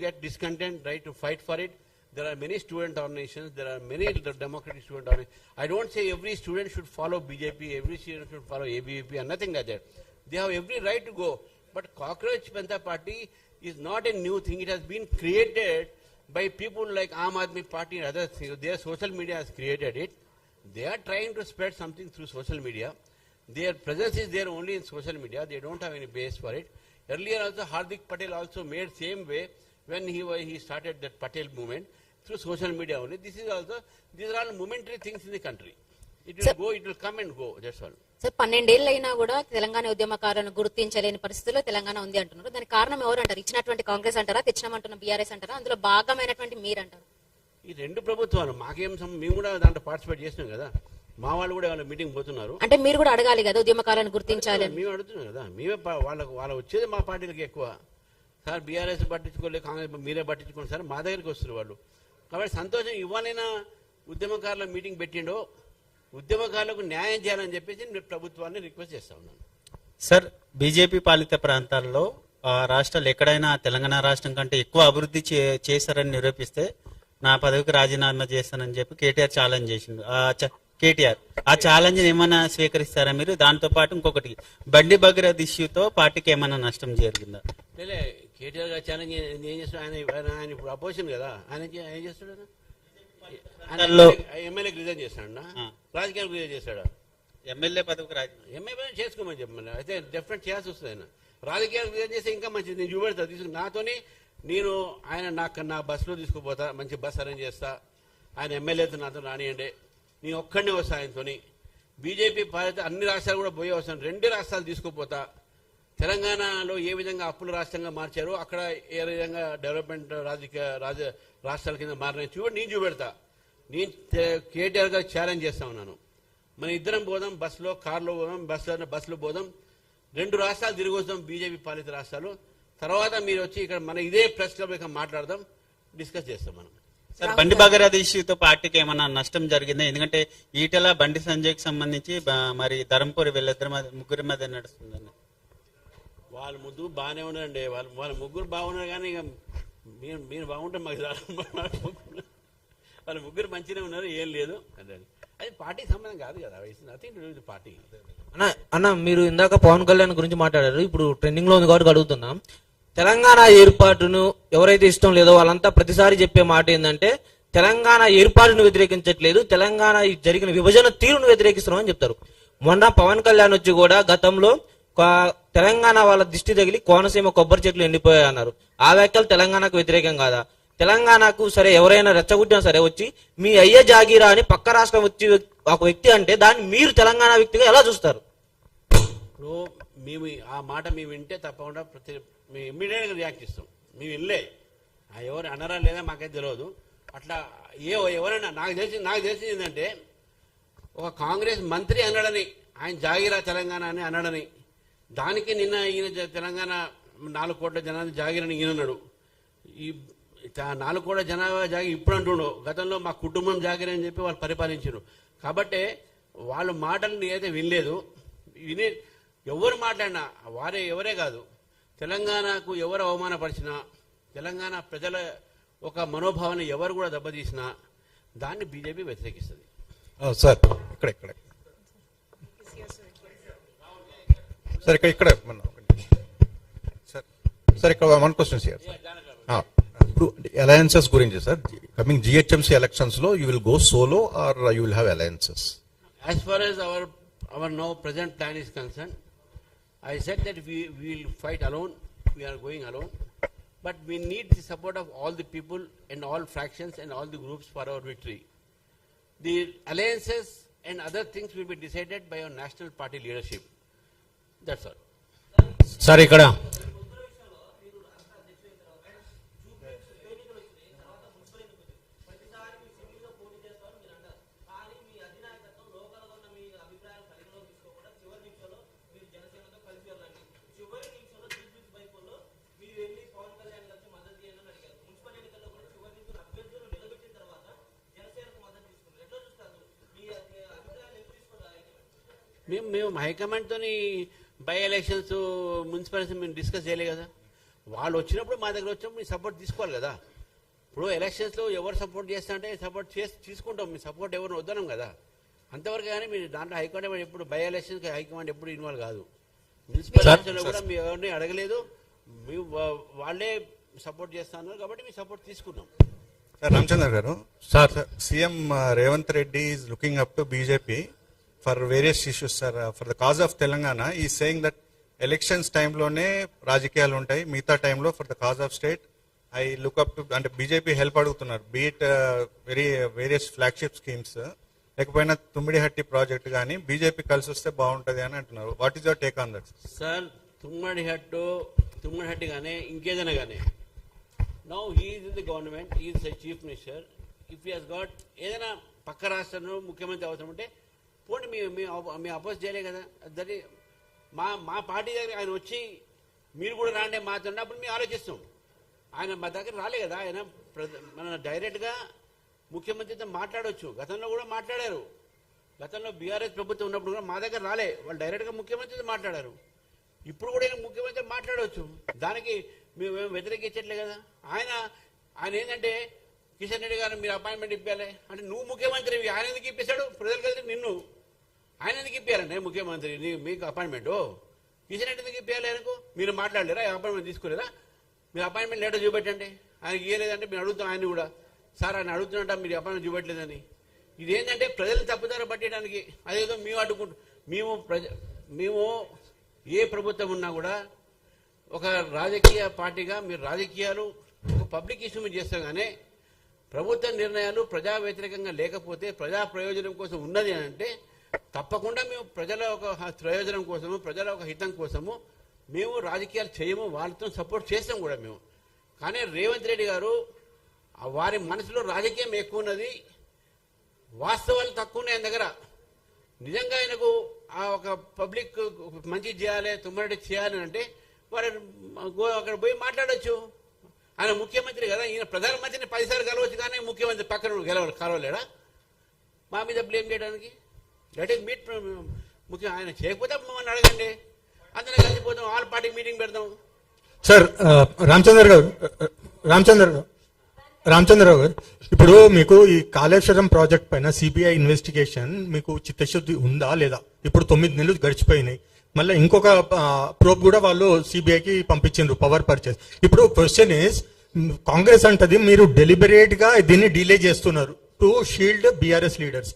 get discontent, right to fight for it. There are many student organizations, there are many democratic student organizations. I don't say every student should follow BJP, every student should follow ABVP and nothing like that. They have every right to go. But Cockroach Janata Party is not a new thing. It has been created by people like Aam Aadmi Party and other things. Their social media has created it. They are trying to spread something through social media. Their presence is there only in social media. They don't have any base for it. Earlier also Hardik Patel also made same way when he started that Patel movement through social media only. These are all momentary things in the country. It will go, it will come and go. That's all. Sir 12 ఏళ్ళు అయినా కూడా తెలంగాణ ఉద్యమకారులను గుర్తించలేని పరిస్థితుల్లో తెలంగాణ ఉంది అంటున్నారు. దానికి కారణం ఎవరు అంటారు? ఇచ్చినటువంటి కాంగ్రెస్ అంటారా, తెచ్చినామంటున్న బీఆర్ఎస్ అంటారా, అందులో భాగమైనటువంటి మీరు అంటారు? ఈ రెండు ప్రభుత్వాలు మేము కూడా దాంట్లో పార్టిసిపేట్ చేసినాం కదా. మా వాళ్ళు కూడా వాళ్ళ మీటింగ్ పోతున్నారు. అంటే మీరు కూడా అడగాలి కదా ఉద్యమకారులను గుర్తించాలి. మేము అడుగుతున్నాం కదా. మేమే వాళ్ళ వచ్చేది మా పార్టీలకి ఎక్కువ. సార్ బీఆర్ఎస్ పట్టించుకోలేదు, కాంగ్రెస్ మీరే పట్టించుకోండి సార్ మా దగ్గరికి వస్తున్నారు వాళ్ళు. కాబట్టి సంతోషం. ఇవ్వాలైనా ఉద్యమకారుల మీటింగ్ పెట్టిండో ఉద్యమకారులకు న్యాయం చేయాలని చెప్పేసి నేను ప్రభుత్వాన్ని రిక్వెస్ట్ చేస్తా ఉన్నాను. సార్ బీజేపీ పాలిత ప్రాంతాల్లో రాష్ట్రాలు ఎక్కడైనా తెలంగాణ రాష్ట్రం కంటే ఎక్కువ అభివృద్ధి చేశారని నిరూపిస్తే నా పదవికి రాజీనామా చేస్తానని చెప్పి కేటీఆర్ ఛాలెంజ్ చేసిండు. కేటీఆర్ ఆ ఛాలెంజ్ ఏమైనా స్వీకరిస్తారా మీరు? దాంతో పాటు ఇంకొకటి బండి భగీరథ ఇష్యూతో పార్టీకి ఏమైనా నష్టం జరిగిందా? లే, కేటీఆర్ గారు ఛాలెంజ్ ఏం చేస్తాడు? ఆయన ఇప్పుడు అపోజిషన్ కదా, ఆయన ఏం చేస్తాడు? ఎమ్మెల్యేకి రిజైన్ చేస్తాడు, రాజకీయాలకు రిజైన్ చేస్తాడు. ఎమ్మెల్యే పదవికి ఎమ్మెల్యే చేసుకోమని చెప్పమని అయితే డెఫినెట్ చేయాల్సి వస్తుంది. ఆయన రాజకీయాలకు రిజైన్ చేస్తే ఇంకా మంచిది. నేను చూపెడతా నాతోని ఆయన నా బస్సులో తీసుకుపోతా, మంచి బస్ అరేంజ్ చేస్తా. ఆయన ఎమ్మెల్యేతో నాతో రానియండి, నేను ఒక్కడనే వస్తా ఆయనతో. బీజేపీ పాలిత అన్ని రాష్ట్రాలు కూడా పోయే వస్తాను. 2 రాష్ట్రాలు తీసుకుపోతా. తెలంగాణలో ఏ విధంగా అప్పుల రాష్ట్రంగా మార్చారో అక్కడ ఏ విధంగా డెవలప్మెంట్ రాష్ట్రాల కింద మారినాయి చూడండి. నేను చూపెడతా. నేను కేటీఆర్ గారు ఛాలెంజ్ చేస్తా ఉన్నాను. మన ఇద్దరం పోదాం, బస్సులో కార్లో పోదాం, బస్సులో పోదాం, 2 రాష్ట్రాలు తిరిగి వస్తాం బీజేపీ పాలిత రాష్ట్రాలు. తర్వాత మీరు వచ్చి ఇక్కడ మన ఇదే ప్రెస్ క్లబ్ ఇక్కడ మాట్లాడదాం, డిస్కస్ చేస్తాం మనం. సార్ బండి భగీరథ ఇష్యూతో పార్టీకి ఏమన్నా నష్టం జరిగిందా? ఎందుకంటే ఈటెల బండి సంజయ్కి సంబంధించి మరి ధర్మపురి వీళ్ళిద్దరి ముగ్గురి మధ్య నడుస్తుందండి. వాళ్ళ ముగ్గురు బాగానే ఉన్నారండి. వాళ్ళ ముగ్గురు బాగున్నారు కానీ ఇక మీరు బాగుంటే మాకు వాళ్ళ ముగ్గురు మంచిగానే ఉన్నారు, ఏం లేదు. అది పార్టీకి సంబంధం కాదు కదా. Nothing party. అన్న మీరు ఇందాక పవన్ కళ్యాణ్ గురించి మాట్లాడారు. ఇప్పుడు ట్రెండింగ్ లో ఉంది కాబట్టి అడుగుతున్నాం. తెలంగాణ ఏర్పాటును ఎవరైతే ఇష్టం లేదో వాళ్ళంతా ప్రతిసారి చెప్పే మాట ఏంటంటే తెలంగాణ ఏర్పాటును వ్యతిరేకించట్లేదు, తెలంగాణ జరిగిన విభజన తీరును వ్యతిరేకిస్తున్నామని చెప్తారు. మొన్న పవన్ కళ్యాణ్ వచ్చి కూడా గతంలో తెలంగాణ వాళ్ళ దిష్టి తగిలి కోనసీమ కొబ్బరి చెట్లు ఎండిపోయాయి అన్నారు. ఆ వ్యాఖ్యలు తెలంగాణకు వ్యతిరేకం కాదా? తెలంగాణకు సరే ఎవరైనా రెచ్చగొట్టినా సరే వచ్చి మీ అయ్య జాగీరా అని పక్క రాష్ట్రం వచ్చి ఒక వ్యక్తి అంటే దాన్ని మీరు తెలంగాణ వ్యక్తిగా ఎలా చూస్తారు? ఇప్పుడు మేము ఆ మాట మేము వింటే తప్పకుండా మేము ఇమ్మీడియట్గా రియాక్ట్ ఇస్తాం. మేము వెళ్ళే ఎవరు అన్నారా లేదా మాకైతే తెలియదు. అట్లా ఎవరైనా నాకు తెలిసింది ఏంటంటే ఒక కాంగ్రెస్ మంత్రి అన్నాడని, ఆయన జాగీరా తెలంగాణ అని అన్నాడని, దానికి నిన్న ఈయన తెలంగాణ 4 కోట్ల జనాభా జాగీరని ఈయనన్నాడు. ఈ 4 కోట్ల జనాభా జాగి ఇప్పుడు అంటుండో, గతంలో మా కుటుంబం జాగీరని చెప్పి వాళ్ళు పరిపాలించారు. కాబట్టి వాళ్ళ మాటలు నేనైతే వినలేదు. ఎవరు మాట్లాడినా ఎవరే కాదు, తెలంగాణకు ఎవరు అవమానపరిచినా, తెలంగాణ ప్రజల ఒక మనోభావాన్ని ఎవరు కూడా దెబ్బతీసినా దాన్ని బీజేపీ వ్యతిరేకిస్తుంది. సార్ ఇక్కడ సార్ ఇక్కడ సార్ ఇక్కడ 1 క్వశ్చన్ సార్. ఇప్పుడు అలయన్సెస్ గురించి సార్, కమింగ్ జిహెచ్ఎంసీ ఎలక్షన్స్ లో you will go solo or you will have alliances? As far as our now present plan is concerned, I said that we will fight alone. We are going alone, but we need the support of all the people and all fractions and all the groups for our victory. The alliances and other things will be decided by our national party leadership. That's all. Sir ఇక్కడ మేము హైకమాండ్తో by elections municipality మేము discuss చేయలే కదా. వాళ్ళు వచ్చినప్పుడు మా దగ్గర వచ్చినప్పుడు మీ సపోర్ట్ తీసుకోవాలి కదా. ఇప్పుడు ఎలక్షన్స్లో ఎవరు సపోర్ట్ చేస్తా అంటే సపోర్ట్ తీసుకుంటాం, మీ సపోర్ట్ ఎవరు వద్దనం కదా. అంతవరకు కానీ మీరు దాంట్లో హైకమాండ్ ఎప్పుడు బై ఎలక్షన్కి హైకమాండ్ ఎప్పుడు ఇన్వాల్వ్ కాదు. మున్సిపల్ ఎలక్షన్లో కూడా మీ ఎవరిని అడగలేదు, మీ వాళ్ళే సపోర్ట్ చేస్తా అన్నారు కాబట్టి మీ సపోర్ట్ తీసుకున్నాం. సార్ రామచంద్ర గారు, sir CM Revanth Reddy is looking up to BJP for various issues sir. For the cause of Telangana ఈ సేయింగ్ దట్ ఎలక్షన్స్ టైంలోనే రాజకీయాలు ఉంటాయి, మిగతా టైంలో for the cause of state I look up to, అంటే బీజేపీ హెల్ప్ అడుగుతున్నారు. బీట్ వేరియస్ ఫ్లాగ్షిప్ స్కీమ్స్, లేకపోయినా Tummidihatti project కానీ బీజేపీ కలిసి వస్తే బాగుంటది అని అంటున్నారు. What is your take on that? Sir Tummidihatti కానీ ఇంకేదైనా కానీ now he's in the government, he's chief minister. If he has got ఏదైనా పక్క రాష్ట్రంలో ముఖ్యమంత్రి అవసరం ఉంటే పోండి, మీ అపోజ్ చేయలే కదా. దాన్ని మా పార్టీ దగ్గర ఆయన వచ్చి మీరు కూడా రాండి మాతో అప్పుడు మేము ఆలోచిస్తాం. ఆయన మా దగ్గర రాలే కదా, ఆయన మన డైరెక్ట్గా ముఖ్యమంత్రితో మాట్లాడవచ్చు. గతంలో కూడా మాట్లాడారు, గతంలో బీఆర్ఎస్ ప్రభుత్వం ఉన్నప్పుడు కూడా మా దగ్గర రాలే, వాళ్ళు డైరెక్ట్గా ముఖ్యమంత్రితో మాట్లాడారు. ఇప్పుడు కూడా ఆయన ముఖ్యమంత్రి మాట్లాడవచ్చు, దానికి మేము వ్యతిరేకించట్లే కదా. ఆయన ఏంటంటే కిషన్ రెడ్డి గారు మీరు అపాయింట్మెంట్ ఇప్పాలి అంటే నువ్వు ముఖ్యమంత్రి, ఆయన ఎందుకు ఇప్పిస్తాడు? ప్రజలు కలిసి నిన్ను ఆయన ఎందుకు ఇప్పారంటే ముఖ్యమంత్రి మీకు అపాయింట్మెంట్ కిషన్ రెడ్డి ఎందుకు ఇప్పాలి? ఆయనకు మీరు మాట్లాడలేరా? అపాయింట్మెంట్ తీసుకోలేరా? మీరు అపాయింట్మెంట్ లెటర్ చూపెట్టండి. ఆయనకి ఇవ్వలేదంటే మీరు అడుగుతాం ఆయన కూడా, సార్ ఆయన అడుగుతున్నట్ట మీరు అపాయింట్మెంట్ చూపెట్టలేదని. ఇదేంటంటే ప్రజలు తప్పుదారి పట్టడానికి అదేదో మేము అడ్డుకుంటాం. మేము ఏ ప్రభుత్వం ఉన్నా కూడా ఒక రాజకీయ పార్టీగా మీరు రాజకీయాలు ఒక పబ్లిక్ ఇష్యూ మీరు చేస్తాం, కానీ ప్రభుత్వ నిర్ణయాలు ప్రజా వ్యతిరేకంగా లేకపోతే ప్రజా ప్రయోజనం కోసం ఉన్నది అని అంటే తప్పకుండా మేము ప్రజల ఒక ప్రయోజనం కోసము, ప్రజల ఒక హితం కోసము మేము రాజకీయాలు చేయము, వాళ్ళతో సపోర్ట్ చేస్తాం కూడా మేము. కానీ రేవంత్ రెడ్డి గారు వారి మనసులో రాజకీయం ఎక్కువ ఉన్నది, వాస్తవాలు తక్కువ ఉన్నాయి ఆయన దగ్గర. నిజంగా ఆయనకు ఆ ఒక పబ్లిక్ మంచి చేయాలి, తుమ్మరెడ్డి చేయాలి అంటే వారు అక్కడ పోయి మాట్లాడచ్చు. ఆయన ముఖ్యమంత్రి కదా, ఈయన ప్రధానమంత్రిని 10 సార్లు కలవచ్చు, కానీ ముఖ్యమంత్రి పక్కన కలవలేడా? మా మీద బ్లేమ్ చేయడానికి. లెట్ ఇస్ మీట్ ముఖ్యం. ఆయన చేయకపోతే మమ్మల్ని అడగండి, అందరం కలిసిపోతాం, ఆల్ పార్టీ మీటింగ్ పెడతాం. సార్ రామచంద్రరావు గారు, ఇప్పుడు మీకు ఈ కాళేశ్వరం ప్రాజెక్ట్ పైన సిబిఐ ఇన్వెస్టిగేషన్ మీకు చిత్తశుద్ధి ఉందా లేదా? ఇప్పుడు 9 నెలలు గడిచిపోయినాయి, మళ్ళీ ఇంకొక ప్రోబ్ కూడా వాళ్ళు సిబిఐకి పంపించారు, పవర్ పర్చేస్. ఇప్పుడు క్వశ్చన్ ఇస్, కాంగ్రెస్ అంటది మీరు డెలిబరేట్ గా దీన్ని డిలే చేస్తున్నారు టు షీల్డ్ బీఆర్ఎస్ లీడర్స్.